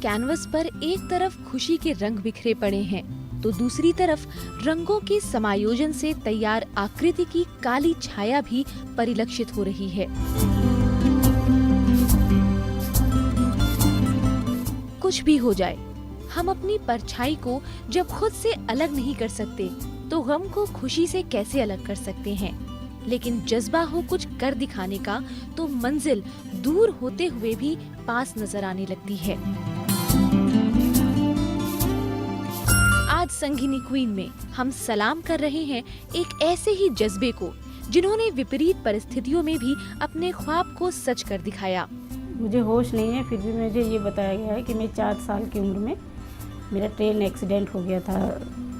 Canvas पर एक तरफ खुशी के रंग बिखरे पड़े हैं तो दूसरी तरफ रंगों के समायोजन से तैयार आकृति की काली छाया भी परिलक्षित हो रही है। कुछ भी हो जाए, हम अपनी परछाई को जब खुद से अलग नहीं कर सकते तो गम को खुशी से कैसे अलग कर सकते हैं। लेकिन जज्बा हो कुछ कर दिखाने का तो मंजिल दूर होते हुए भी पास नजर आने लगती है। आज संगिनी क्वीन में हम सलाम कर रहे हैं एक ऐसे ही जज्बे को जिन्होंने विपरीत परिस्थितियों में भी अपने ख्वाब को सच कर दिखाया। मुझे होश नहीं है, फिर भी मुझे ये बताया गया है कि मैं 4 साल की उम्र में मेरा ट्रेन एक्सीडेंट हो गया था।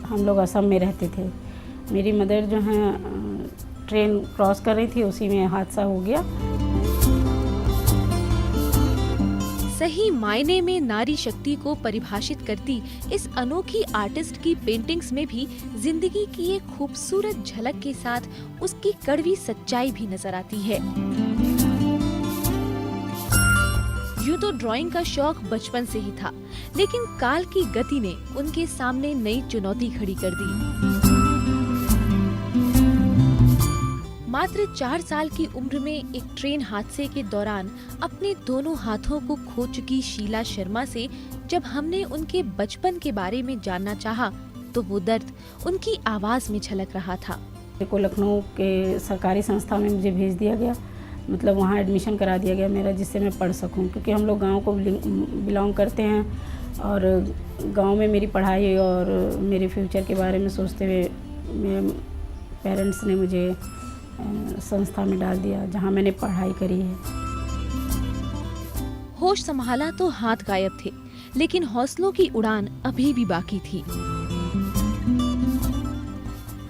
हम लोग असम में रहते थे। मेरी मदर जो है ट्रेन क्रॉस कर रही थी, उसी में हादसा हो गया। सही मायने में नारी शक्ति को परिभाषित करती इस अनोखी आर्टिस्ट की पेंटिंग्स में भी जिंदगी की एक खूबसूरत झलक के साथ उसकी कड़वी सच्चाई भी नजर आती है। यूं तो ड्राइंग का शौक बचपन से ही था, लेकिन काल की गति ने उनके सामने नई चुनौती खड़ी कर दी। मात्र 4 साल की उम्र में एक ट्रेन हादसे के दौरान अपने दोनों हाथों को खो चुकी शीला शर्मा से जब हमने उनके बचपन के बारे में जानना चाहा, तो वो दर्द उनकी आवाज में झलक रहा था। मेरे को लखनऊ के सरकारी संस्था में मुझे भेज दिया गया, मतलब वहाँ एडमिशन करा दिया गया मेरा, जिससे मैं पढ़ सकूं, क्योंकि हम लोग गांव को बिलोंग करते हैं और गांव में मेरी पढ़ाई और मेरे फ्यूचर के बारे में सोचते हुए मेरे पेरेंट्स ने मुझे संस्था में डाल दिया जहां मैंने पढ़ाई करी है। होश संभाला तो हाथ गायब थे, लेकिन हौसलों की उड़ान अभी भी बाकी थी।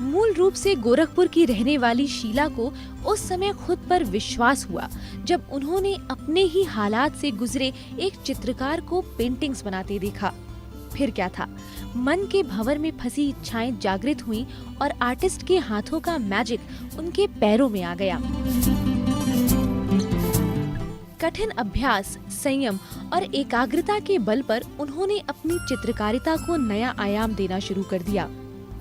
मूल रूप से गोरखपुर की रहने वाली शीला को उस समय खुद पर विश्वास हुआ जब उन्होंने अपने ही हालात से गुजरे एक चित्रकार को पेंटिंग्स बनाते देखा। फिर क्या था, मन के भंवर में फंसी इच्छाएं जागृत हुईं और आर्टिस्ट के हाथों का मैजिक उनके पैरों में आ गया। कठिन अभ्यास, संयम और एकाग्रता के बल पर उन्होंने अपनी चित्रकारिता को नया आयाम देना शुरू कर दिया।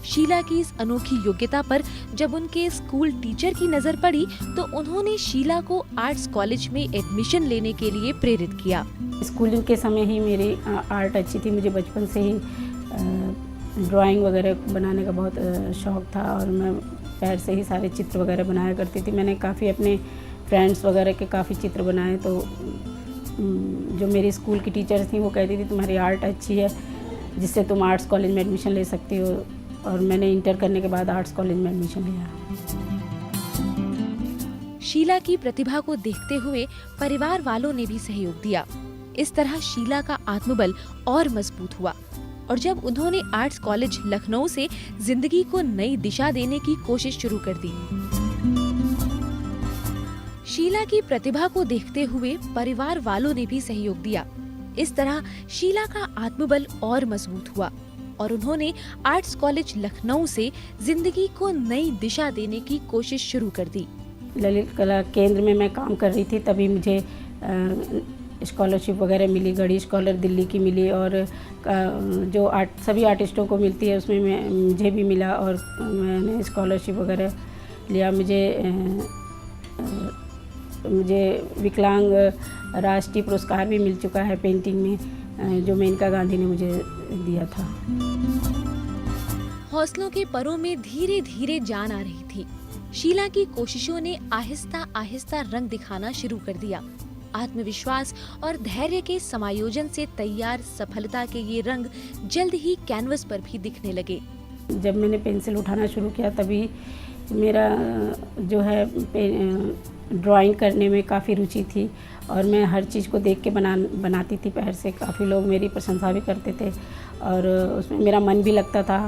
शीला की इस अनोखी योग्यता पर जब उनके स्कूल टीचर की नजर पड़ी तो उन्होंने शीला को आर्ट्स कॉलेज में एडमिशन लेने के लिए प्रेरित किया। स्कूलिंग के समय ही मेरी आर्ट अच्छी थी, मुझे बचपन से ही ड्राइंग वगैरह बनाने का बहुत शौक़ था और मैं पैर से ही सारे चित्र वगैरह बनाया करती थी। मैंने काफ़ी अपने फ्रेंड्स वगैरह के काफ़ी चित्र बनाए, तो जो मेरी स्कूल की टीचर्स थी वो कहती थी तुम्हारी आर्ट अच्छी है, जिससे तुम आर्ट्स कॉलेज में एडमिशन ले सकती हो। और मैंने इंटर करने के बाद आर्ट्स कॉलेज में एडमिशन लिया। शीला की प्रतिभा को देखते हुए परिवार वालों ने भी सहयोग दिया। इस तरह शीला का आत्मबल और मजबूत हुआ और जब उन्होंने आर्ट्स कॉलेज लखनऊ से जिंदगी को नई दिशा देने की कोशिश शुरू कर दी। शीला की प्रतिभा को देखते हुए परिवार वालों ने भी सहयोग दिया। इस तरह शीला का आत्मबल और मजबूत हुआ और उन्होंने आर्ट्स कॉलेज लखनऊ से जिंदगी को नई दिशा देने की कोशिश शुरू कर दी। ललित कला केंद्र में मैं काम कर रही थी, तभी मुझे स्कॉलरशिप वगैरह मिली। गढ़ी स्कॉलर दिल्ली की मिली और जो सभी आर्टिस्टों को मिलती है उसमें मुझे भी मिला और मैंने स्कॉलरशिप वगैरह लिया। मुझे विकलांग राष्ट्रीय पुरस्कार भी मिल चुका है पेंटिंग में, जो मेनका गांधी ने मुझे दिया था। हौसलों के परों में धीरे धीरे जान आ रही थी। शीला की कोशिशों ने आहिस्ता आहिस्ता रंग दिखाना शुरू कर दिया। आत्मविश्वास और धैर्य के समायोजन से तैयार सफलता के ये रंग जल्द ही कैनवस पर भी दिखने लगे। जब मैंने पेंसिल उठाना शुरू किया तभी मेरा जो है ड्राइंग करने में काफ़ी रुचि थी और मैं हर चीज़ को देख के बनाती थी पैर से। काफ़ी लोग मेरी प्रशंसा भी करते थे और उसमें मेरा मन भी लगता था।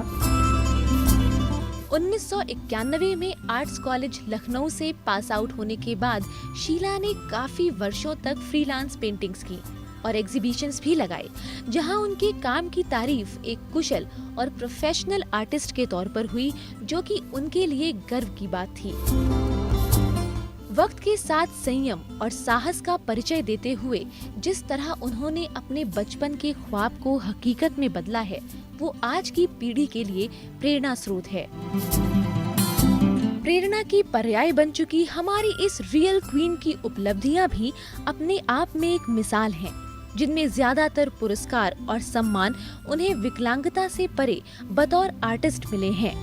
1991 में आर्ट्स कॉलेज लखनऊ से पास आउट होने के बाद शीला ने काफी वर्षों तक फ्रीलांस पेंटिंग्स की और एग्जीबिशंस भी लगाए, जहां उनके काम की तारीफ एक कुशल और प्रोफेशनल आर्टिस्ट के तौर पर हुई, जो कि उनके लिए गर्व की बात थी। वक्त के साथ संयम और साहस का परिचय देते हुए जिस तरह उन्होंने अपने बचपन के ख्वाब को हकीकत में बदला है, वो आज की पीढ़ी के लिए प्रेरणा स्रोत है। प्रेरणा की पर्याय बन चुकी हमारी इस रियल क्वीन की उपलब्धियां भी अपने आप में एक मिसाल हैं, जिनमें ज्यादातर पुरस्कार और सम्मान उन्हें विकलांगता से परे बतौर आर्टिस्ट मिले हैं।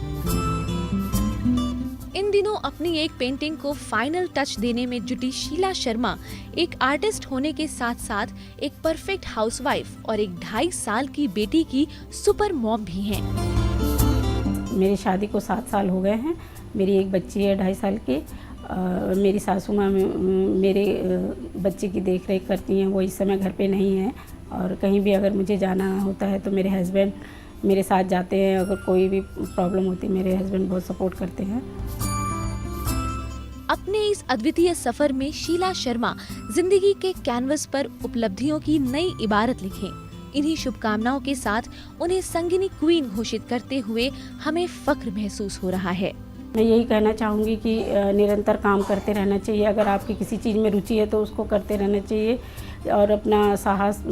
इन दिनों अपनी एक पेंटिंग को फाइनल टच देने में जुटी शीला शर्मा एक आर्टिस्ट होने के साथ साथ एक परफेक्ट हाउसवाइफ और एक 2.5 साल की बेटी की सुपर मॉम भी हैं। मेरी शादी को 7 साल हो गए हैं। मेरी एक बच्ची है 2.5 साल की। मेरी सासू माँ मेरे बच्चे की देख रेख करती हैं। वो इस समय घर पे नहीं है और कहीं भी अगर मुझे जाना होता है तो मेरे हस्बैंड मेरे साथ जाते हैं। अगर कोई भी प्रॉब्लम होती है मेरे हस्बैंड बहुत सपोर्ट करते हैं। अपने इस अद्वितीय सफर में शीला शर्मा जिंदगी के कैनवस पर उपलब्धियों की नई इबारत लिखें। इन्हीं शुभकामनाओं के साथ उन्हें संगिनी क्वीन घोषित करते हुए हमें फख्र महसूस हो रहा है। मैं यही कहना चाहूँगी कि निरंतर काम करते रहना चाहिए। अगर आपकी किसी चीज़ में रुचि है तो उसको करते रहना चाहिए और अपना साहस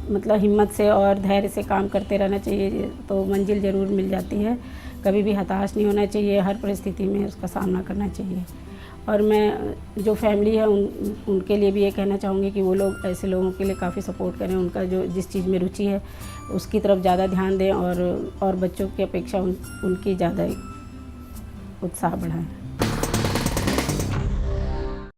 मतलब हिम्मत से और धैर्य से काम करते रहना चाहिए, तो मंजिल ज़रूर मिल जाती है। कभी भी हताश नहीं होना चाहिए, हर परिस्थिति में उसका सामना करना चाहिए। और मैं जो फैमिली है उनके लिए भी ये कहना चाहूँगी कि वो लोग ऐसे लोगों के लिए काफ़ी सपोर्ट करें। उनका जो जिस चीज़ में रुचि है उसकी तरफ ज़्यादा ध्यान दें और बच्चों की अपेक्षा उनकी ज़्यादा उत्साह बढ़ाएं।